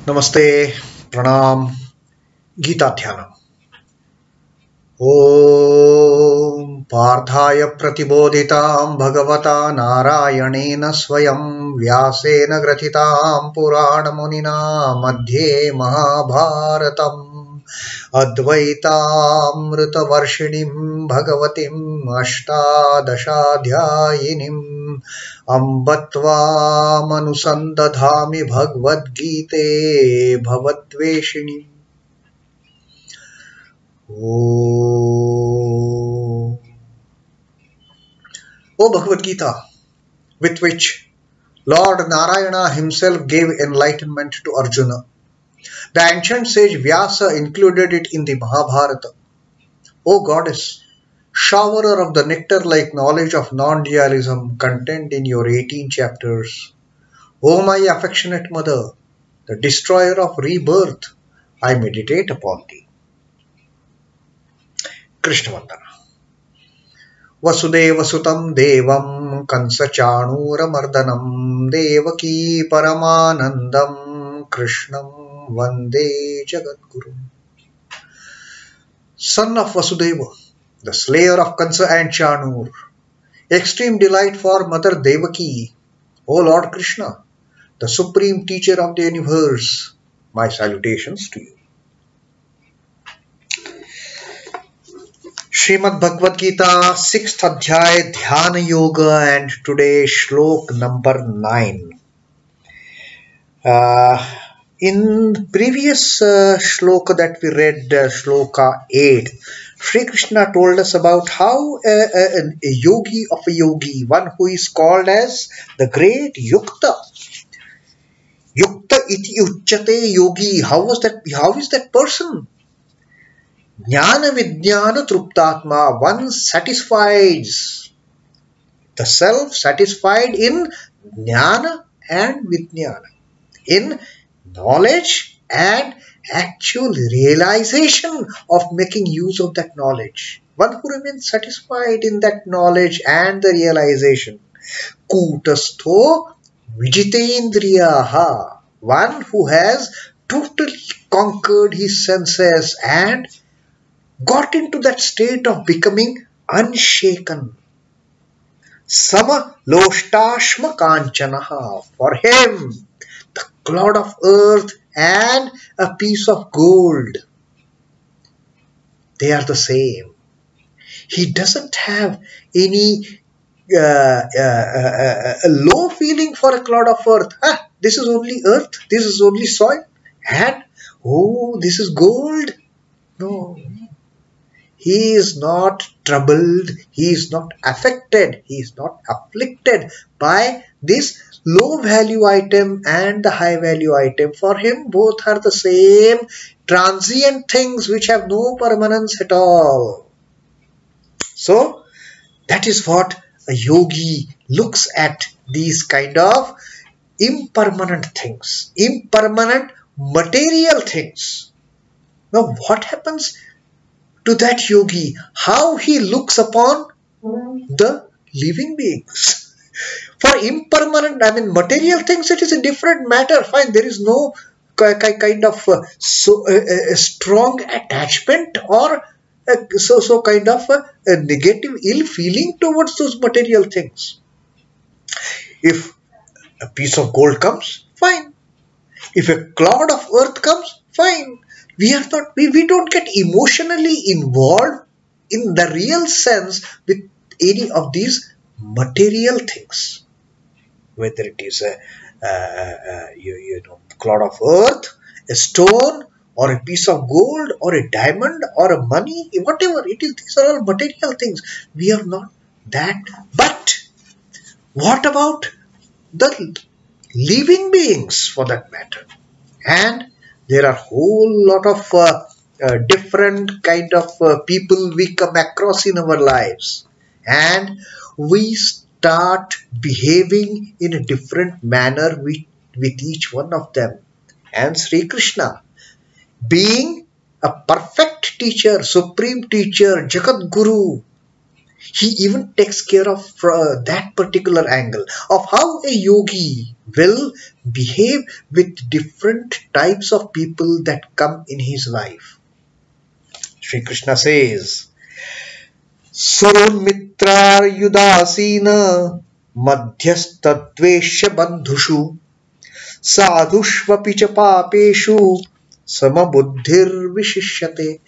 Namaste, Pranam, Gita Dhyana. Om Parthaya Pratibodhitam Bhagavata Narayanena Swayam Vyasena Gratitam Purana Munina Madhye Mahabharatam Advaitamrita Varshinim Bhagavatim Ashtadashadhyayinim Ambatva Manusandadhami Bhagavad Gite Bhavatveshini. Oh Bhagavad Gita, with which Lord Narayana himself gave enlightenment to Arjuna. The ancient sage Vyasa included it in the Mahabharata. O Goddess, showerer of the nectar-like knowledge of non-dualism contained in your 18 chapters. O my affectionate mother, the destroyer of rebirth, I meditate upon thee. Krishna Vandana. Vasudeva Sutam Devam Kansachanura Mardanam Devaki Paramanandam Krishnam Vande Jagadguru. Son of Vasudeva, the slayer of Kansa and Chanur, extreme delight for Mother Devaki, O Lord Krishna, the supreme teacher of the universe, my salutations to you. Srimad Bhagavad Gita, 6th Adhyaya, Dhyana Yoga, and today Shlok number 9. In previous Shloka that we read, Shloka 8, Sri Krishna told us about how a yogi of a yogi, one who is called as the great Yukta. Yukta iti uchyate yogi. How is that person? Jnana Vijnana Truptatma, one satisfies the self, satisfied in Jnana and Vijnana, in knowledge and actual realization of making use of that knowledge. One who remains satisfied in that knowledge and the realization. Kutastho Vijitendriyaha, one who has totally conquered his senses and got into that state of becoming unshaken. Sama-buddhir kanchanaha, for him, the clod of earth and a piece of gold, they are the same. He doesn't have any low feeling for a clod of earth. This is only earth, this is only soil, and oh, this is gold. No. He is not troubled, he is not affected, he is not afflicted by this low value item and the high value item. For him, both are the same transient things which have no permanence at all. So, that is what a yogi looks at, these kind of impermanent things, impermanent material things. Now, what happens to that yogi? How he looks upon the living beings? For impermanent, material things, it is a different matter. Fine, there is no kind of a strong attachment or so kind of a negative ill feeling towards those material things. If a piece of gold comes, fine. If a clod of earth comes, fine. We don't get emotionally involved in the real sense with any of these material things. Whether it is a clod of earth, a stone, or a piece of gold, or a diamond, or a money, whatever it is, these are all material things. We are not that. But what about the living beings, for that matter? And there are a whole lot of different kind of people we come across in our lives, and we start behaving in a different manner with each one of them. And Sri Krishna, being a perfect teacher, supreme teacher, Jagat Guru, He even takes care of that particular angle of how a yogi will behave with different types of people that come in his life. Sri Krishna says, Surun Mitrayudasina Madhyastadvesha Bandhushu Sādhuṣhvapi cha pāpeṣhu sama-buddhir viśhiṣhyate.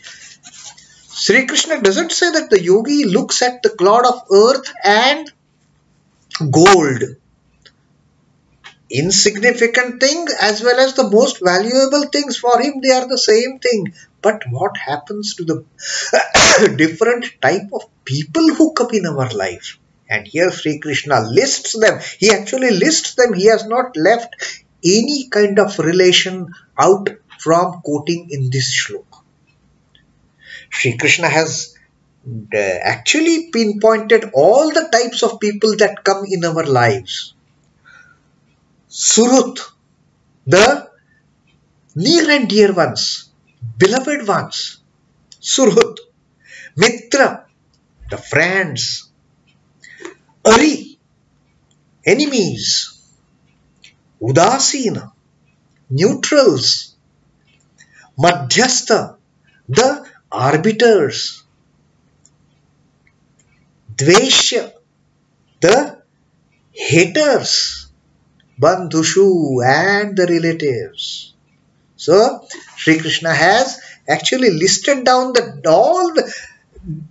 Sri Krishna doesn't say that the yogi looks at the clod of earth and gold, insignificant thing as well as the most valuable things. For him, they are the same thing. But what happens to the different type of people who come in our life? And here Sri Krishna lists them. He actually lists them. He has not left any kind of relation out from quoting in this shloka. Sri Krishna has actually pinpointed all the types of people that come in our lives. Surut, the near and dear ones, beloved ones. Surut. Mitra, the friends. Ari, enemies. Udasina, neutrals. Madhyastha, the arbiters. Dvesha, the haters. Bandhushu, and the relatives. So, Sri Krishna has actually listed down all the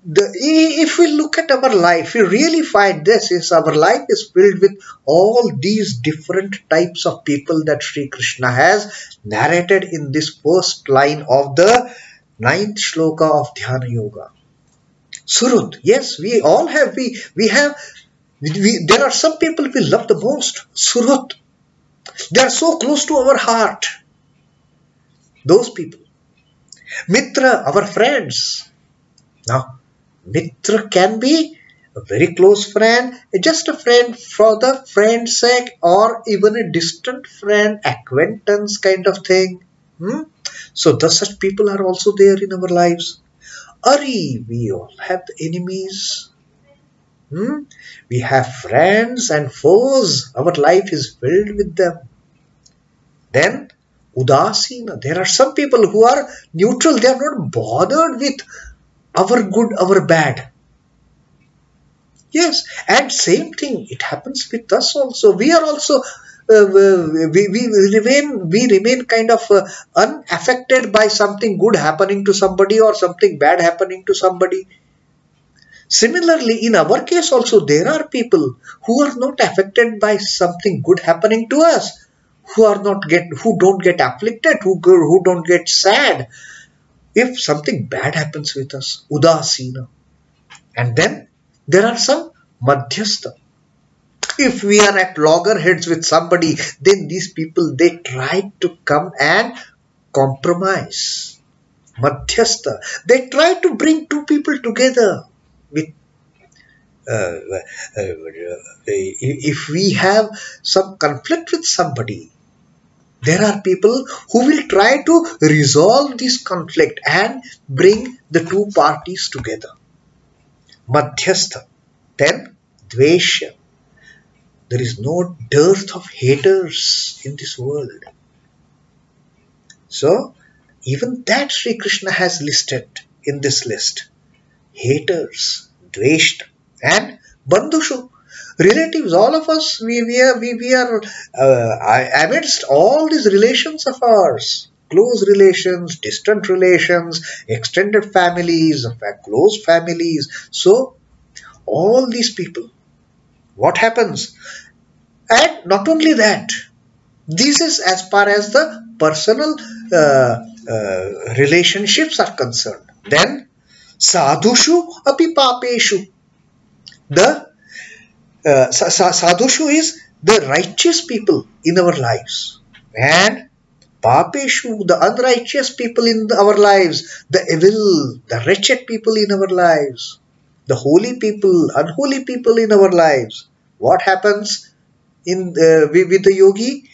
if we look at our life, we really find this is our life is filled with all these different types of people that Sri Krishna has narrated in this first line of the 9th shloka of Dhyana Yoga. Surut, yes, we all have, there are some people we love the most. Surut, they are so close to our heart. Those people. Mitra, our friends. Now, Mitra can be a very close friend, just a friend for the friend's sake, or even a distant friend, acquaintance kind of thing. So, such people are also there in our lives. Ari, we all have the enemies. We have friends and foes. Our life is filled with them. Then, Udasina, there are some people who are neutral. They are not bothered with our good, our bad. Yes, and same thing, it happens with us also. We are also, we remain kind of unaffected by something good happening to somebody or something bad happening to somebody. Similarly, in our case also, there are people who are not affected by something good happening to us, who don't get afflicted, who don't get sad if something bad happens with us. Udasina. And then there are some madhyastha. If we are at loggerheads with somebody, then these people, they try to come and compromise. Madhyastha. They try to bring two people together. With if we have some conflict with somebody, there are people who will try to resolve this conflict and bring the two parties together. Madhyastha. Then Dvesha. There is no dearth of haters in this world. So, even that Sri Krishna has listed in this list. Haters, Dveshta, and Bandhushu. Relatives, all of us, we are amidst all these relations of ours, close relations, distant relations, extended families, close families. So, all these people, what happens? And not only that, this is as far as the personal relationships are concerned. Then, sādhuṣhvapi pāpeṣhu. The sādhuṣhu is the righteous people in our lives, and pāpeṣhu, the unrighteous people in our lives, the evil, the wretched people in our lives, the holy people, unholy people in our lives. What happens in with the yogi?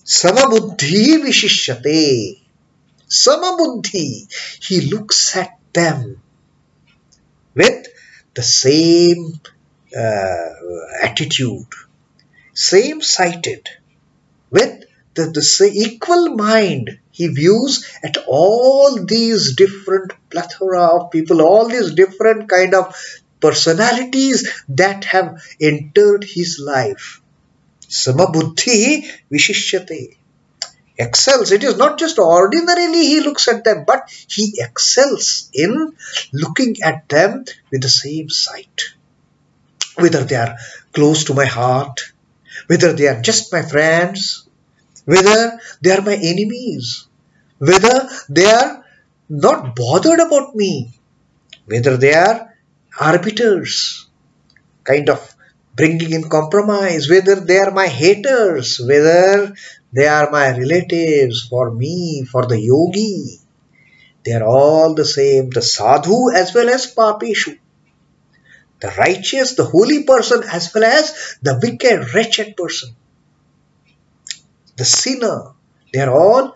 Sama-buddhir viśhiṣhyate. Sama-buddhi. He looks at them with the same attitude, same-sighted, with the equal mind. He views at all these different plethora of people, all these different kind of personalities that have entered his life. Sama-buddhir viśhiṣhyate. Excels. It is not just ordinarily he looks at them, but he excels in looking at them with the same sight. Whether they are close to my heart, whether they are just my friends, whether they are my enemies, whether they are not bothered about me, whether they are arbiters, kind of bringing in compromise, whether they are my haters, whether they are my relatives. For me, for the yogi, they are all the same, the sadhu as well as pāpeṣhu, the righteous, the holy person as well as the wicked, wretched person, the sinner. They are all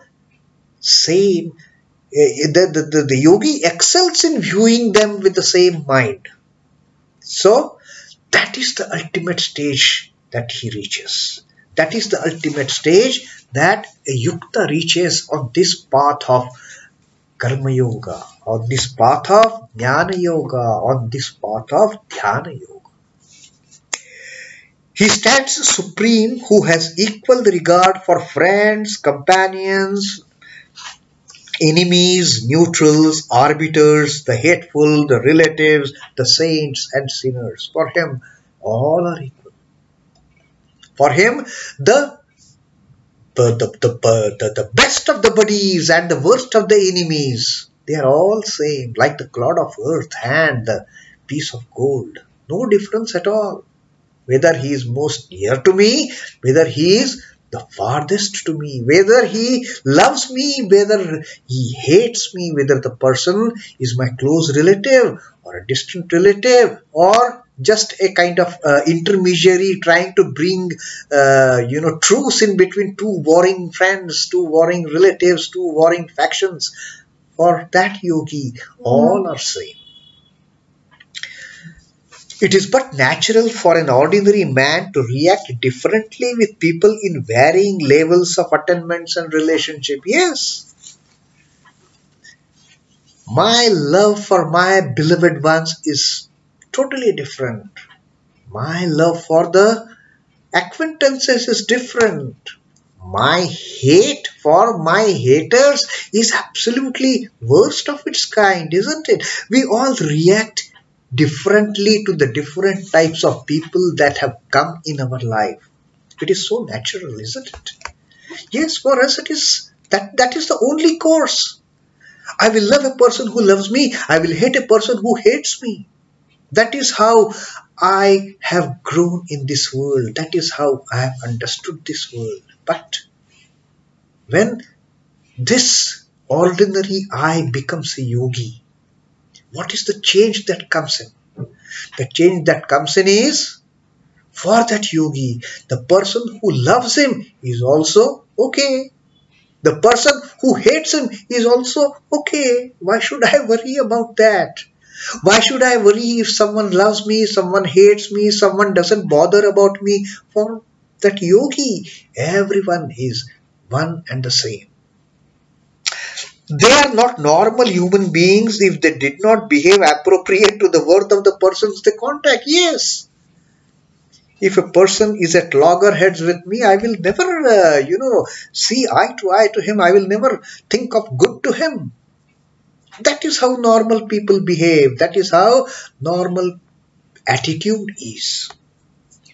same. The yogi excels in viewing them with the same mind. So that is the ultimate stage that he reaches. That is the ultimate stage that a yukta reaches on this path of karma yoga, on this path of jnana yoga, on this path of dhyana yoga. He stands supreme who has equal regard for friends, companions, enemies, neutrals, arbiters, the hateful, the relatives, the saints and sinners. For him, all are equal. For him, the best of the buddies and the worst of the enemies, they are all same, like the clod of earth and the piece of gold. No difference at all. Whether he is most near to me, whether he is the farthest to me, whether he loves me, whether he hates me, whether the person is my close relative or a distant relative, or just a kind of intermediary trying to bring truce in between two warring friends, two warring relatives, two warring factions. For that yogi, all are same. It is but natural for an ordinary man to react differently with people in varying levels of attainments and relationship. Yes. My love for my beloved ones is totally different. My love for the acquaintances is different. My hate for my haters is absolutely worst of its kind, isn't it? We all react differently to the different types of people that have come in our life. It is so natural, isn't it? Yes, for us it is. That is the only course. I will love a person who loves me. I will hate a person who hates me. That is how I have grown in this world. That is how I have understood this world. But when this ordinary I becomes a yogi, what is the change that comes in? The change that comes in is, for that yogi, the person who loves him is also okay. The person who hates him is also okay. Why should I worry about that? Why should I worry if someone loves me, someone hates me, someone doesn't bother about me? For that yogi, everyone is one and the same. They are not normal human beings if they did not behave appropriate to the worth of the persons they contact. Yes. If a person is at loggerheads with me, I will never, see eye to him. I will never think of good to him. That is how normal people behave. That is how normal attitude is.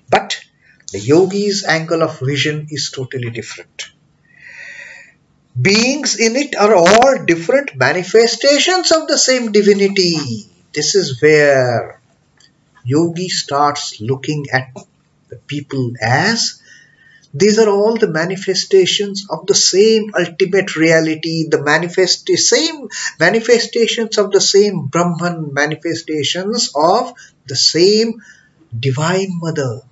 But the yogi's angle of vision is totally different. Beings in it are all different manifestations of the same divinity. This is where yogi starts looking at the people as these are all the manifestations of the same ultimate reality, the same manifestations of the same Brahman, manifestations of the same Divine Mother.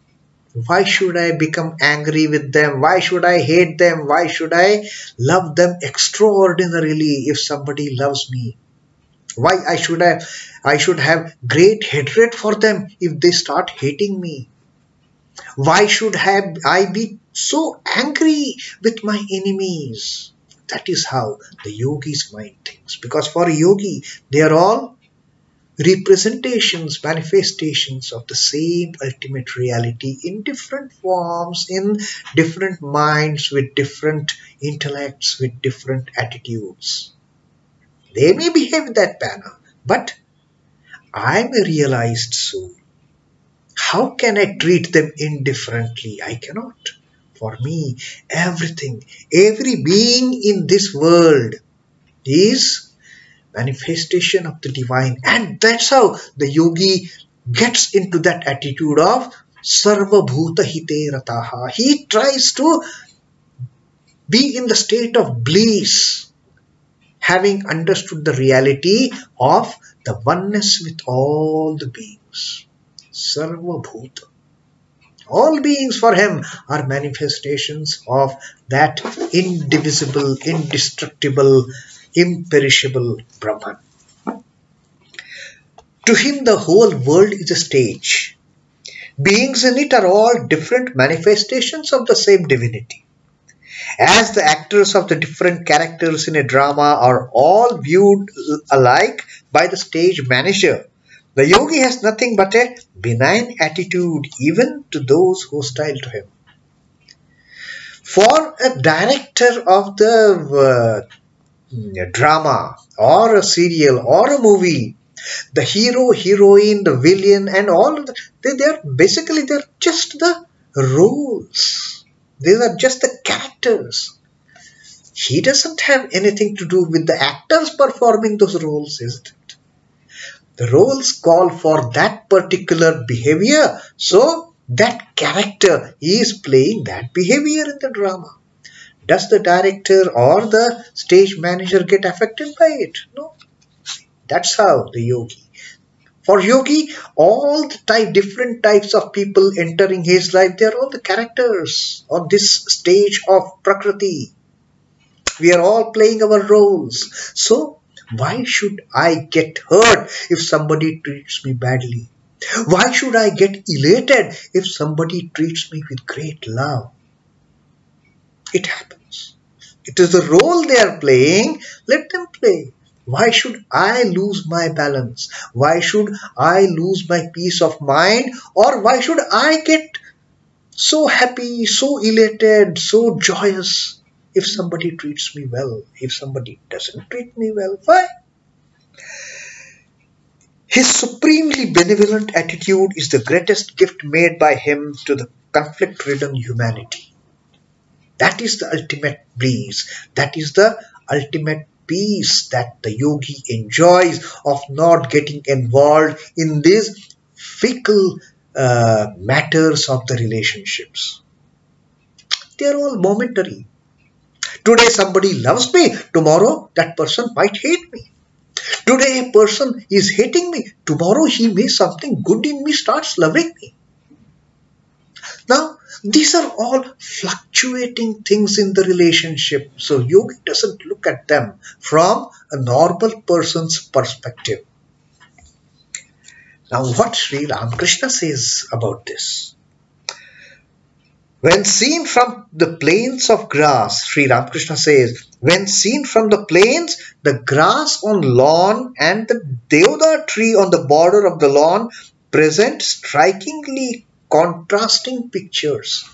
Why should I become angry with them? Why should I hate them? Why should I love them extraordinarily if somebody loves me? Why I should have great hatred for them if they start hating me? Why should I be so angry with my enemies? That is how the yogi's mind thinks. Because for a yogi, they are all representations, manifestations of the same ultimate reality in different forms, in different minds, with different intellects, with different attitudes. They may behave that manner, but I am a realized soul. How can I treat them indifferently? I cannot. For me, everything, every being in this world is manifestation of the divine. And that's how the yogi gets into that attitude of sarva-bhuta hite rataha. He tries to be in the state of bliss, having understood the reality of the oneness with all the beings. Sarva-bhuta. All beings for him are manifestations of that indivisible, indestructible, imperishable Brahman. To him, the whole world is a stage. Beings in it are all different manifestations of the same divinity. As the actors of the different characters in a drama are all viewed alike by the stage manager, the yogi has nothing but a benign attitude even to those hostile to him. For a director of the drama or a serial or a movie, the hero, heroine, the villain and all of they're just the roles. These are just the characters. He doesn't have anything to do with the actors performing those roles, isn't it? The roles call for that particular behavior, so that character is playing that behavior in the drama. Does the director or the stage manager get affected by it? No. That's how the yogi. For yogi, all the different types of people entering his life, they are all the characters on this stage of Prakriti. We are all playing our roles. So, why should I get hurt if somebody treats me badly? Why should I get elated if somebody treats me with great love? It happens. It is the role they are playing. Let them play. Why should I lose my balance? Why should I lose my peace of mind? Or why should I get so happy, so elated, so joyous if somebody treats me well? If somebody doesn't treat me well, why? His supremely benevolent attitude is the greatest gift made by him to the conflict-ridden humanity. That is the ultimate bliss. That is the ultimate peace that the yogi enjoys of not getting involved in these fickle matters of the relationships. They are all momentary. Today somebody loves me. Tomorrow that person might hate me. Today a person is hating me. Tomorrow he may something good in me starts loving me. Now, these are all fluctuating things in the relationship. So, yogi doesn't look at them from a normal person's perspective. Now, what Sri Ramakrishna says about this? When seen from the plains of grass, Sri Ramakrishna says, when seen from the plains, the grass on lawn and the deodar tree on the border of the lawn present strikingly contrasting pictures.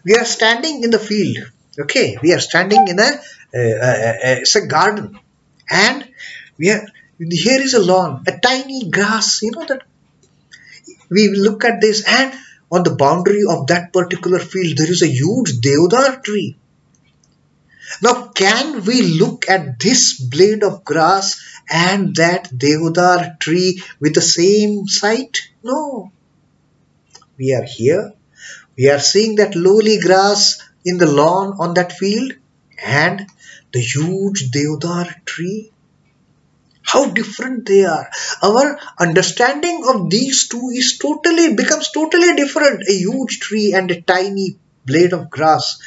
We are standing in the field, okay? We are standing in it's a garden, and here is a lawn, a tiny grass, that we look at this, and on the boundary of that particular field, there is a huge deodar tree. Now, can we look at this blade of grass and that deodar tree with the same sight? No. We are here. We are seeing that lowly grass in the lawn on that field and the huge deodar tree. How different they are. Our understanding of these two becomes totally different. A huge tree and a tiny blade of grass,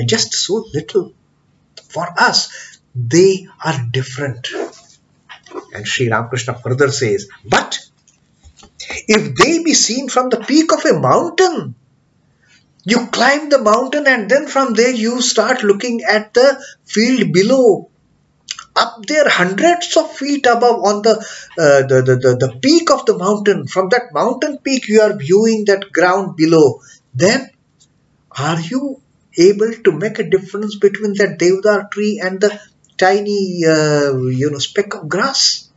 just so little. For us, they are different. And Sri Ramakrishna further says, but if they be seen from the peak of a mountain, you climb the mountain and then from there you start looking at the field below. Up there, hundreds of feet above on the peak of the mountain. From that mountain peak, you are viewing that ground below. Then, are you able to make a difference between that deodar tree and the tiny, speck of grass?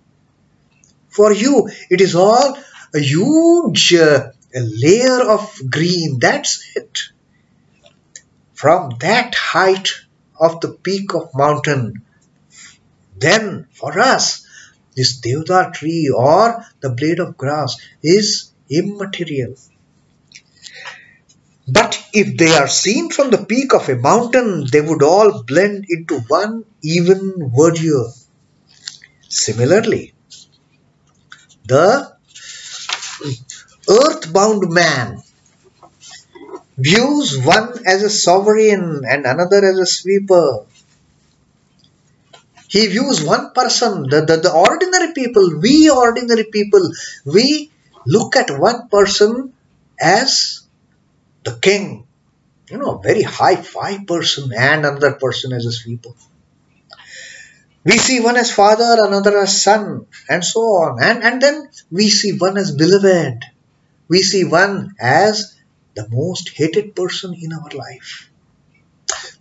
For you, it is all a huge layer of green. That's it. From that height of the peak of mountain, then for us, this deodar tree or the blade of grass is immaterial. But if they are seen from the peak of a mountain, they would all blend into one even verdure. Similarly, the earthbound man views one as a sovereign and another as a sweeper. He views one person, the ordinary people, we look at one person as the king, very high-fi person, and another person as a sweeper. We see one as father, another as son, and so on. And then we see one as beloved. We see one as the most hated person in our life.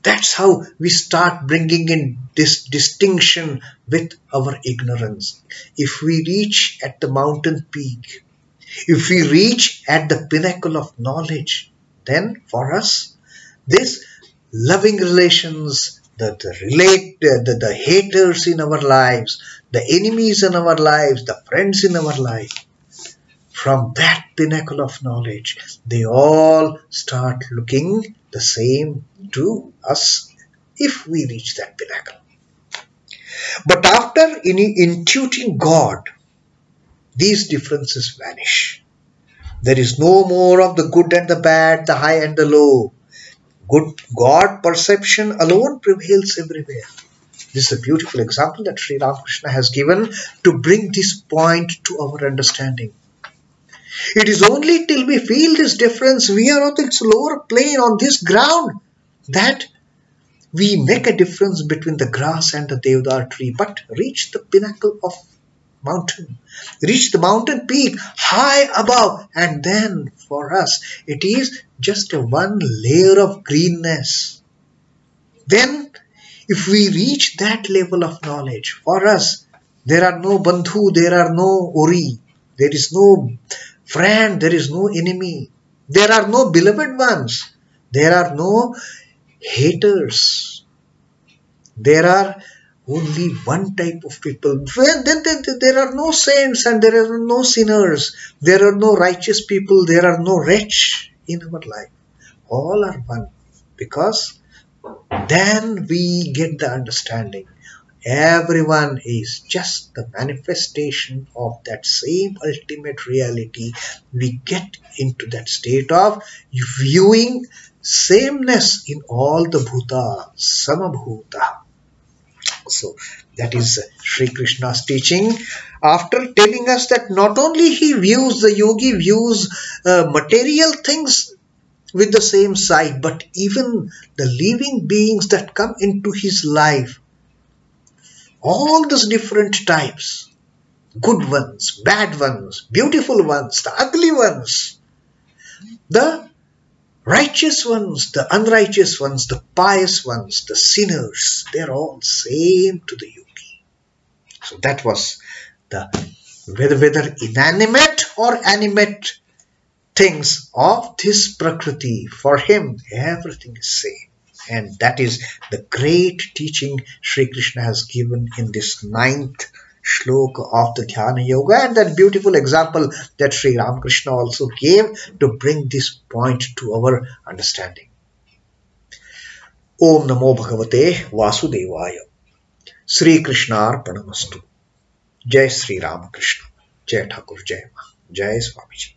That's how we start bringing in this distinction with our ignorance. If we reach at the mountain peak, if we reach at the pinnacle of knowledge, then for us, this loving relations, the haters in our lives, the enemies in our lives, the friends in our life, from that pinnacle of knowledge, they all start looking the same to us if we reach that pinnacle. But after intuiting God, these differences vanish. There is no more of the good and the bad, the high and the low. Good God perception alone prevails everywhere. This is a beautiful example that Sri Ramakrishna has given to bring this point to our understanding. It is only till we feel this difference, we are on this lower plane, on this ground, that we make a difference between the grass and the deodar tree. But reach the pinnacle of mountain, reach the mountain peak high above, and then for us it is just a one layer of greenness. Then if we reach that level of knowledge, for us there are no bandhu, there are no ori, there is no friend, there is no enemy, there are no beloved ones, there are no haters, there are only one type of people. Then there are no saints and there are no sinners, there are no righteous people, there are no wretch in our life. All are one, because then we get the understanding. Everyone is just the manifestation of that same ultimate reality. We get into that state of viewing sameness in all the bhuta, sama-bhuta. So that is Sri Krishna's teaching. After telling us that not only the yogi views material things with the same sight, but even the living beings that come into his life, all those different types, good ones, bad ones, beautiful ones, the ugly ones, the righteous ones, the unrighteous ones, the pious ones, the sinners, they're all same to the yogi. So that was whether inanimate or animate things of this prakriti, for him everything is same. And that is the great teaching Sri Krishna has given in this 9th Shloka of the Dhyana Yoga, and that beautiful example that Sri Ramakrishna also gave to bring this point to our understanding. Om Namo Bhagavate Vasudevaya. Sri Krishna Arpanamastu. Jai Sri Ramakrishna. Jai Thakur Jai Ma. Jai Swamiji.